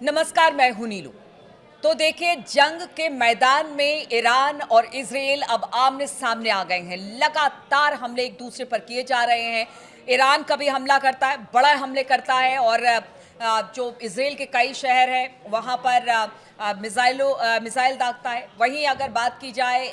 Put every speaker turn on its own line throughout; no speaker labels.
नमस्कार, मैं हूं नीलू। तो देखिए, जंग के मैदान में ईरान और इजराइल अब आमने सामने आ गए हैं। लगातार हमले एक दूसरे पर किए जा रहे हैं। ईरान कभी हमला करता है, बड़ा हमले करता है, और जो इजराइल के कई शहर हैं वहां पर मिसाइल दागता है। वहीं अगर बात की जाए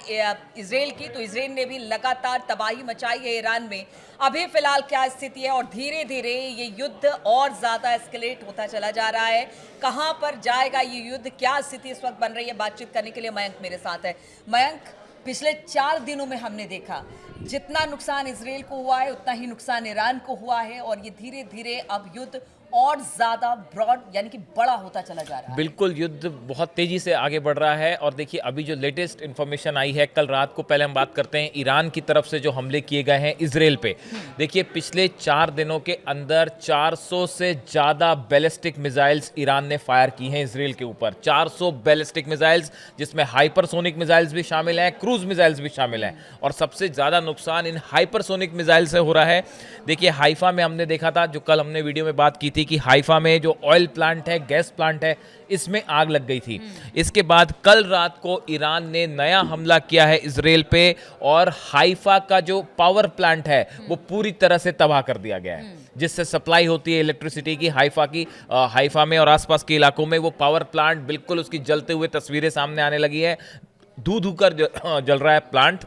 इजराइल की, तो इजराइल ने भी लगातार तबाही मचाई है ईरान में। अभी फिलहाल क्या स्थिति है और धीरे धीरे ये युद्ध और ज्यादा एस्केलेट होता चला जा रहा है। कहां पर जाएगा ये युद्ध, क्या स्थिति इस वक्त बन रही है, बातचीत करने के लिए मयंक मेरे साथ है। मयंक, पिछले 4 दिनों में हमने देखा जितना नुकसान इजराइल को हुआ है उतना ही नुकसान ईरान को हुआ है, और ये धीरे धीरे अब युद्ध और ज्यादा ब्रॉड यानी कि बड़ा होता चला जा रहा है।
बिल्कुल, युद्ध बहुत तेजी से आगे बढ़ रहा है। और देखिए, अभी जो लेटेस्ट इन्फॉर्मेशन आई है कल रात को, पहले हम बात करते हैं ईरान की तरफ से जो हमले किए गए हैं इजराइल पे। देखिए, पिछले 4 दिनों के अंदर 400 से ज़्यादा बैलिस्टिक मिसाइल्स ईरान ने फायर की हैं इजराइल के ऊपर। 400 बैलिस्टिक मिसाइल्स, जिसमें हाइपरसोनिक मिसाइल्स भी शामिल हैं, क्रूज मिसाइल्स भी शामिल हैं। और सबसे ज़्यादा नुकसान इन हाइपरसोनिक मिसाइल से हो रहा है। देखिए, हाइफा में हमने देखा था, जो कल हमने वीडियो में बात की थी, कि हाइफा में जो ऑयल प्लांट है, गैस प्लांट है, इसमें आग लग गई थी। इसके बाद कल रात को ईरान ने नया हमला किया है इजराइल पे, और हाइफा का जो पावर प्लांट है वो पूरी तरह से तबाह कर दिया गया है, जिससे सप्लाई होती है इलेक्ट्रिसिटी की हाइफा में और आसपास के इलाकों में। वो पावर प्लांट बिल्कुल, उसकी जलते हुए तस्वीरें सामने आने लगी है। धू धू कर जल रहा है प्लांट,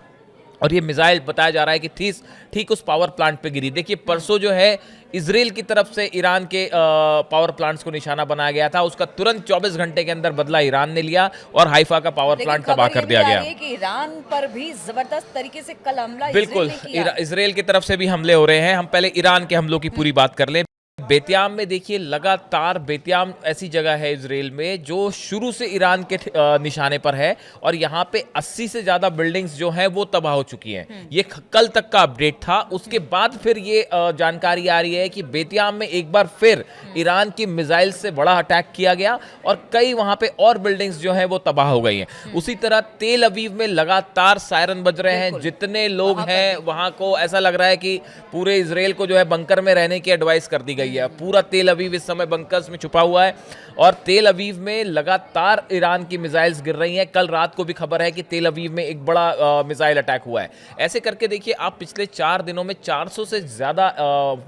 और ये मिसाइल बताया जा रहा है कि ठीक उस पावर प्लांट पे गिरी। देखिए, परसों जो है इजराइल की तरफ से ईरान के पावर प्लांट्स को निशाना बनाया गया था, उसका तुरंत 24 घंटे के अंदर बदला ईरान ने लिया और हाइफा का पावर प्लांट तबाह कर दिया गया।
कि ईरान पर भी जबरदस्त तरीके से कल हमला
बिल्कुल, इजराइल की तरफ से भी हमले हो रहे हैं। हम पहले ईरान के हमलों की पूरी बात कर लें। बेतियाम में देखिए, लगातार बेतियाम ऐसी जगह है इजराइल में जो शुरू से ईरान के निशाने पर है, और यहाँ पे 80 से ज़्यादा बिल्डिंग्स जो हैं वो तबाह हो चुकी हैं। ये कल तक का अपडेट था। उसके बाद फिर ये जानकारी आ रही है कि बेतियाम में एक बार फिर ईरान की मिसाइल से बड़ा अटैक किया गया, और कई वहाँ पे और बिल्डिंग्स जो हैं वो तबाह हो गई हैं। उसी तरह तेल अवीव में लगातार सायरन बज रहे हैं। जितने लोग हैं वहाँ को ऐसा लग रहा है कि पूरे इजराइल को जो है बंकर में रहने की एडवाइस कर दी गई है। पूरा तेल अवीव इस समय बंकर्स में छुपा हुआ है, और तेल अवीव में लगातार ईरान की मिसाइल्स गिर रही हैं। कल रात को भी खबर है कि तेल अवीव में एक बड़ा मिसाइल अटैक हुआ है। ऐसे करके देखिए, आप पिछले 4 दिनों में 400 से ज़्यादा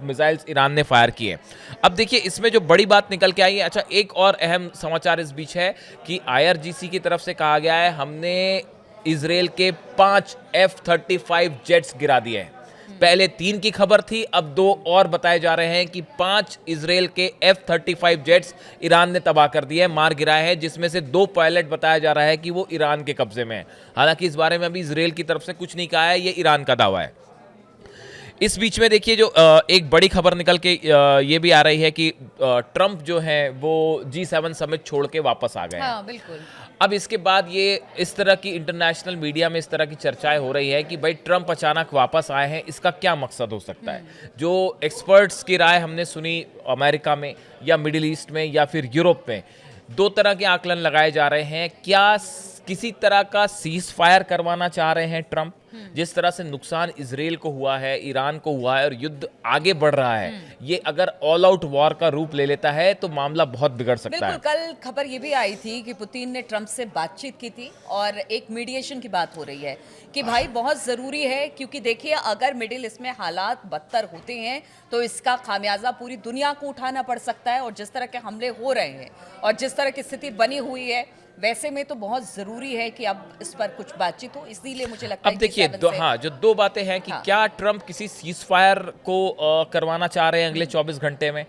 मिसाइल्स ईरान ने फायर किए। अब देखिए, इसमें जो बड़ी बात निकल के आई है, अच्छा, एक और अहम समाचार इस बीच है कि IRGC की तरफ से कहा गया है, हमने इजराइल के 5 F-35 जेट्स गिरा दिए हैं। पहले 3 की खबर थी, अब 2 और बताए जा रहे हैं कि 5 इजराइल के F-35 जेट्स ईरान ने तबाह कर दिए, मार गिराए हैं, जिसमें से 2 पायलट बताया जा रहा है कि वो ईरान के कब्जे में है। हालांकि इस बारे में अभी इजराइल की तरफ से कुछ नहीं कहा है, ये ईरान का दावा है। इस बीच में देखिए, जो एक बड़ी खबर निकल के ये भी आ रही है कि ट्रंप जो है वो G7 समिट छोड़ के वापस आ गए हैं।
हाँ, बिल्कुल।
अब इसके बाद ये इस तरह की इंटरनेशनल मीडिया में इस तरह की चर्चाएं हो रही है कि भाई, ट्रंप अचानक वापस आए हैं, इसका क्या मकसद हो सकता है। जो एक्सपर्ट्स की राय हमने सुनी अमेरिका में या मिडिल ईस्ट में या फिर यूरोप में, 2 तरह के आकलन लगाए जा रहे हैं। क्या किसी तरह का सीज फायर करवाना चाह रहे हैं ट्रंप? जिस तरह से नुकसान इजराइल को हुआ है, ईरान को हुआ है, और युद्ध आगे बढ़ रहा है, ये अगर ऑल आउट वॉर का रूप ले लेता है तो मामला बहुत बिगड़ सकता है।
कल खबर ये भी आई थी कि पुतिन ने ट्रंप से बातचीत की थी, और एक मीडिएशन की बात हो रही है कि भाई बहुत ज़रूरी है, क्योंकि देखिए, अगर मिडिल ईस्ट में हालात बदतर होते हैं तो इसका खामियाजा पूरी दुनिया को उठाना पड़ सकता है। और जिस तरह के हमले हो रहे हैं और जिस तरह की स्थिति बनी हुई है, वैसे में तो बहुत जरूरी है कि अब इस पर कुछ बातचीत हो। इसीलिए मुझे लगता है
अब देखिए, जो 2 बातें हैं कि क्या ट्रंप किसी सीज फायर को करवाना चाह रहे हैं अगले 24 घंटे में,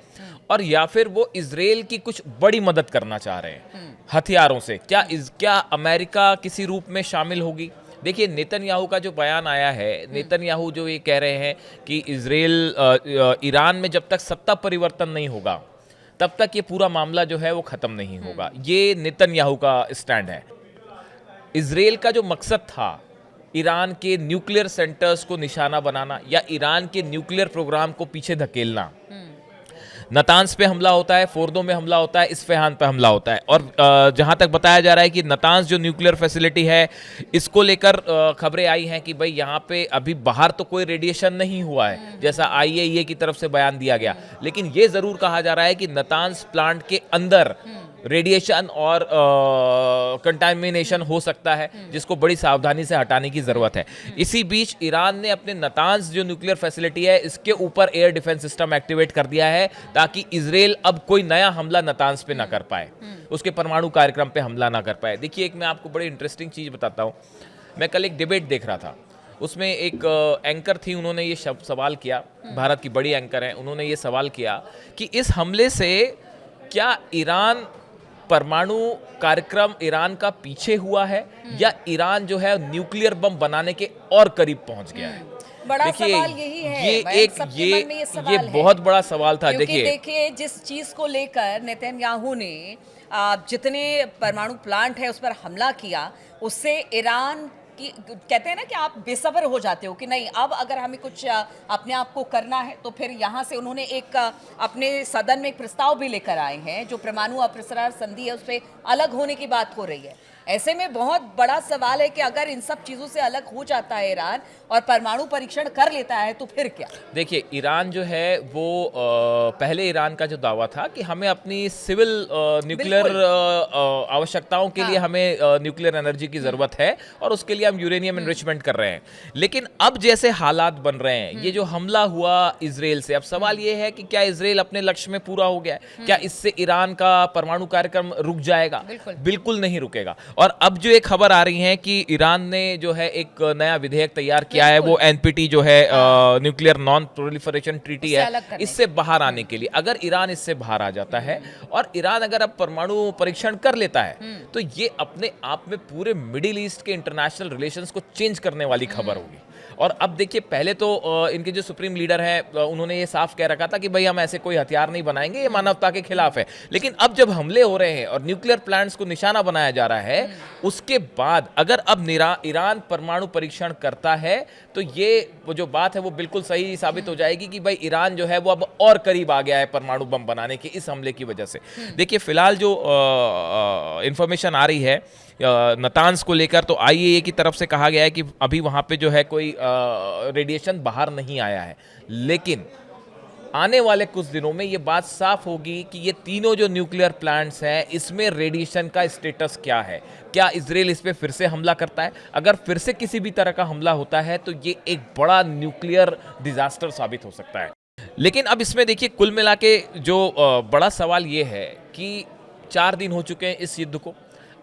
और या फिर वो इजराइल की कुछ बड़ी मदद करना चाह रहे हैं हथियारों से। क्या अमेरिका किसी रूप में शामिल होगी? देखिए, नेतन्याहू का जो बयान आया है, नेतन्याहू जो ये कह रहे हैं कि ईरान में जब तक सत्ता परिवर्तन नहीं होगा तब तक ये पूरा मामला जो है वो खत्म नहीं होगा। ये नेतन्याहू का स्टैंड है। इजराइल का जो मकसद था ईरान के न्यूक्लियर सेंटर्स को निशाना बनाना या ईरान के न्यूक्लियर प्रोग्राम को पीछे धकेलना, नतांज पे हमला होता है, फोर्दो में हमला होता है, इस्फहान पे हमला होता है। और जहां तक बताया जा रहा है कि नतांज जो न्यूक्लियर फैसिलिटी है, इसको लेकर खबरें आई हैं कि भाई यहाँ पे अभी बाहर तो कोई रेडिएशन नहीं हुआ है, जैसा IAEA की तरफ से बयान दिया गया, लेकिन ये ज़रूर कहा जा रहा है कि नतांज प्लांट के अंदर रेडिएशन और कंटामिनेशन हो सकता है, जिसको बड़ी सावधानी से हटाने की ज़रूरत है। इसी बीच ईरान ने अपने नतांज जो न्यूक्लियर फैसिलिटी है, इसके ऊपर एयर डिफेंस सिस्टम एक्टिवेट कर दिया है, ताकि इजराइल अब कोई नया हमला नतांज पे ना कर पाए, उसके परमाणु कार्यक्रम पे हमला ना कर पाए। देखिए, एक मैं आपको बड़ी इंटरेस्टिंग चीज़ बताता हूँ। मैं कल एक डिबेट देख रहा था, उसमें एक एंकर थी, उन्होंने ये सवाल किया, भारत की बड़ी एंकर हैं, उन्होंने ये सवाल किया कि इस हमले से क्या ईरान परमाणु कार्यक्रम ईरान का पीछे हुआ है, या ईरान जो है न्यूक्लियर बम बनाने के और करीब पहुंच गया है।
बड़ा
देखिए,
सवाल यही है,
ये
मयंक,
एक
सबके मन में ये
ये
सवाल है।
बहुत बड़ा सवाल था।
क्योंकि
देखिए
देखिए, जिस चीज को लेकर नेतन्याहू ने जितने परमाणु प्लांट है उस पर हमला किया, उससे ईरान की, कहते हैं ना कि आप बेसब्र हो जाते हो कि नहीं, अब अगर हमें कुछ अपने आप को करना है तो फिर यहाँ से उन्होंने एक अपने सदन में एक प्रस्ताव भी लेकर आए हैं, जो परमाणु अप्रसार संधि है उस पर अलग होने की बात हो रही है। ऐसे में बहुत बड़ा सवाल है कि अगर इन सब चीजों से अलग हो जाता है ईरान और परमाणु परीक्षण कर लेता है तो फिर क्या? देखिए,
ईरान जो है वो पहले ईरान का जो दावा था कि हमें अपनी सिविल न्यूक्लियर आवश्यकताओं के लिए हमें न्यूक्लियर एनर्जी की ज़रूरत है, और उसके लिए हम यूरेनियम एनरिचमेंट कर रहे हैं। लेकिन अब जैसे हालात बन रहे हैं, ये जो हमला हुआ इजराइल से, अब सवाल ये है कि क्या इजराइल अपने लक्ष्य में पूरा हो गया है? क्या इससे ईरान का परमाणु कार्यक्रम रुक जाएगा? बिल्कुल नहीं रुकेगा। और अब जो एक खबर आ रही है कि ईरान ने जो है एक नया विधेयक तैयार किया है, वो एनपीटी जो है न्यूक्लियर नॉन प्रोलिफरेशन ट्रीटी है, इससे बाहर आने के लिए, अगर ईरान इससे बाहर आ जाता है और ईरान अगर अब परमाणु परीक्षण कर लेता है, तो ये अपने आप में पूरे मिडिल ईस्ट के इंटरनेशनल रिलेशंस को चेंज करने वाली खबर होगी। और अब देखिए, पहले तो इनके जो सुप्रीम लीडर हैं उन्होंने ये साफ कह रखा था कि भाई हम ऐसे कोई हथियार नहीं बनाएंगे, ये मानवता के खिलाफ है। लेकिन अब जब हमले हो रहे हैं और न्यूक्लियर प्लांट्स को निशाना बनाया जा रहा है, उसके बाद अगर अब ईरान परमाणु परीक्षण करता है, तो ये वो जो बात है वो बिल्कुल सही साबित हो जाएगी कि भाई ईरान जो है वो अब और करीब आ गया है परमाणु बम बनाने के इस हमले की वजह से। देखिए, फिलहाल जो इंफॉर्मेशन आ रही है नतांज को लेकर, तो आईएए की तरफ से कहा गया है कि अभी वहाँ पे जो है कोई रेडिएशन बाहर नहीं आया है, लेकिन आने वाले कुछ दिनों में ये बात साफ होगी कि ये तीनों जो न्यूक्लियर प्लांट्स हैं, इसमें रेडिएशन का स्टेटस क्या है। क्या इजराइल इस पे फिर से हमला करता है? अगर फिर से किसी भी तरह का हमला होता है तो ये एक बड़ा न्यूक्लियर डिजास्टर साबित हो सकता है। लेकिन अब इसमें देखिए, कुल मिला के जो बड़ा सवाल ये है कि 4 दिन हो चुके हैं इस युद्ध को,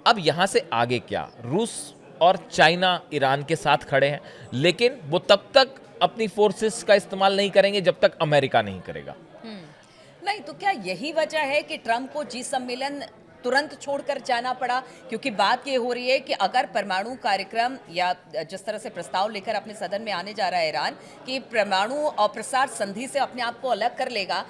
अब यहाँ से आगे क्या? रूस और चाइना ईरान के साथ खड़े हैं, लेकिन वो तब तक अपनी फोर्सेस का इस्तेमाल नहीं करेंगे जब तक अमेरिका नहीं करेगा।
नहीं तो क्या यही वजह है कि ट्रंप को जी सम्मेलन तुरंत छोड़कर जाना पड़ा? क्योंकि बात ये हो रही है कि अगर परमाणु कार्यक्रम या जिस तरह से प्रस्ताव लेकर अपने सदन में आने जा रहा है ईरान कि परमाणु अप्रसार संधि से अपने आप को अलग कर लेगा,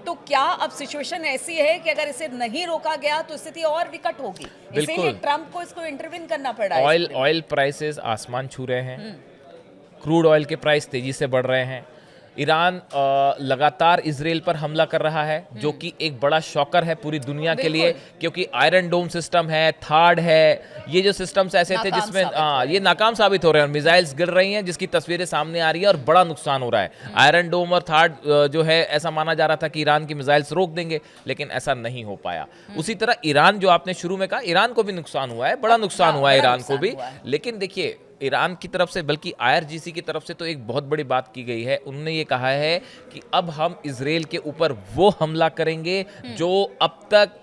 तो क्या अब सिचुएशन ऐसी है कि अगर इसे नहीं रोका गया तो स्थिति और विकट होगी? इसीलिए ट्रंप को इसको इंटरवीन करना पड़ा।
ऑयल प्राइसेस आसमान छू रहे हैं, क्रूड ऑयल के प्राइस तेजी से बढ़ रहे हैं, ईरान लगातार इजराइल पर हमला कर रहा है, जो कि एक बड़ा शॉकर है पूरी दुनिया के लिए, क्योंकि आयरन डोम सिस्टम है, थार्ड है, ये जो सिस्टम्स ऐसे थे जिसमें ये नाकाम साबित हो रहे हैं, मिसाइल्स गिर रही हैं, जिसकी तस्वीरें सामने आ रही है और बड़ा नुकसान हो रहा है। आयरन डोम और थार्ड जो है, ऐसा माना जा रहा था कि ईरान की मिसाइल्स रोक देंगे, लेकिन ऐसा नहीं हो पाया। उसी तरह ईरान, जो आपने शुरू में कहा, ईरान को भी नुकसान हुआ है, बड़ा नुकसान हुआ है ईरान को भी। लेकिन देखिए, ईरान की तरफ से, बल्कि आईआरजीसी की तरफ से तो एक बहुत बड़ी बात की गई है। उन्होंने ये कहा है कि अब हम इजराइल के ऊपर वो हमला करेंगे जो अब तक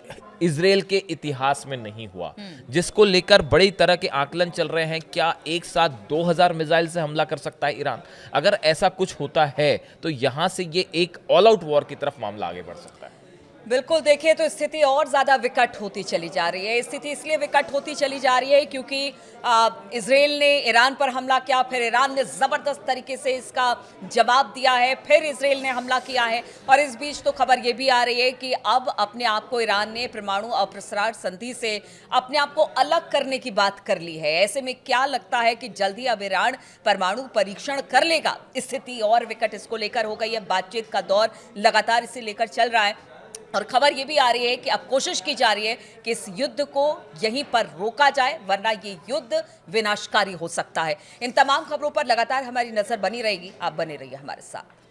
इजराइल के इतिहास में नहीं हुआ, जिसको लेकर बड़ी तरह के आकलन चल रहे हैं। क्या एक साथ 2000 मिसाइल से हमला कर सकता है ईरान? अगर ऐसा कुछ होता है तो यहां से ये एक ऑल आउट वॉर की तरफ मामला आगे बढ़ सकता है।
बिल्कुल, देखिए तो स्थिति और ज़्यादा विकट होती चली जा रही है। स्थिति इसलिए विकट होती चली जा रही है क्योंकि इजराइल ने ईरान पर हमला किया, फिर ईरान ने ज़बरदस्त तरीके से इसका जवाब दिया है, फिर इजराइल ने हमला किया है। और इस बीच तो खबर ये भी आ रही है कि अब अपने आप को ईरान ने परमाणु अप्रसार संधि से अपने आप को अलग करने की बात कर ली है। ऐसे में क्या लगता है कि जल्दी अब ईरान परमाणु परीक्षण कर लेगा? स्थिति और विकट इसको लेकर हो गई है। बातचीत का दौर लगातार इसे लेकर चल रहा है और खबर ये भी आ रही है कि अब कोशिश की जा रही है कि इस युद्ध को यहीं पर रोका जाए, वरना ये युद्ध विनाशकारी हो सकता है। इन तमाम खबरों पर लगातार हमारी नजर बनी रहेगी। आप बने रहिए हमारे साथ।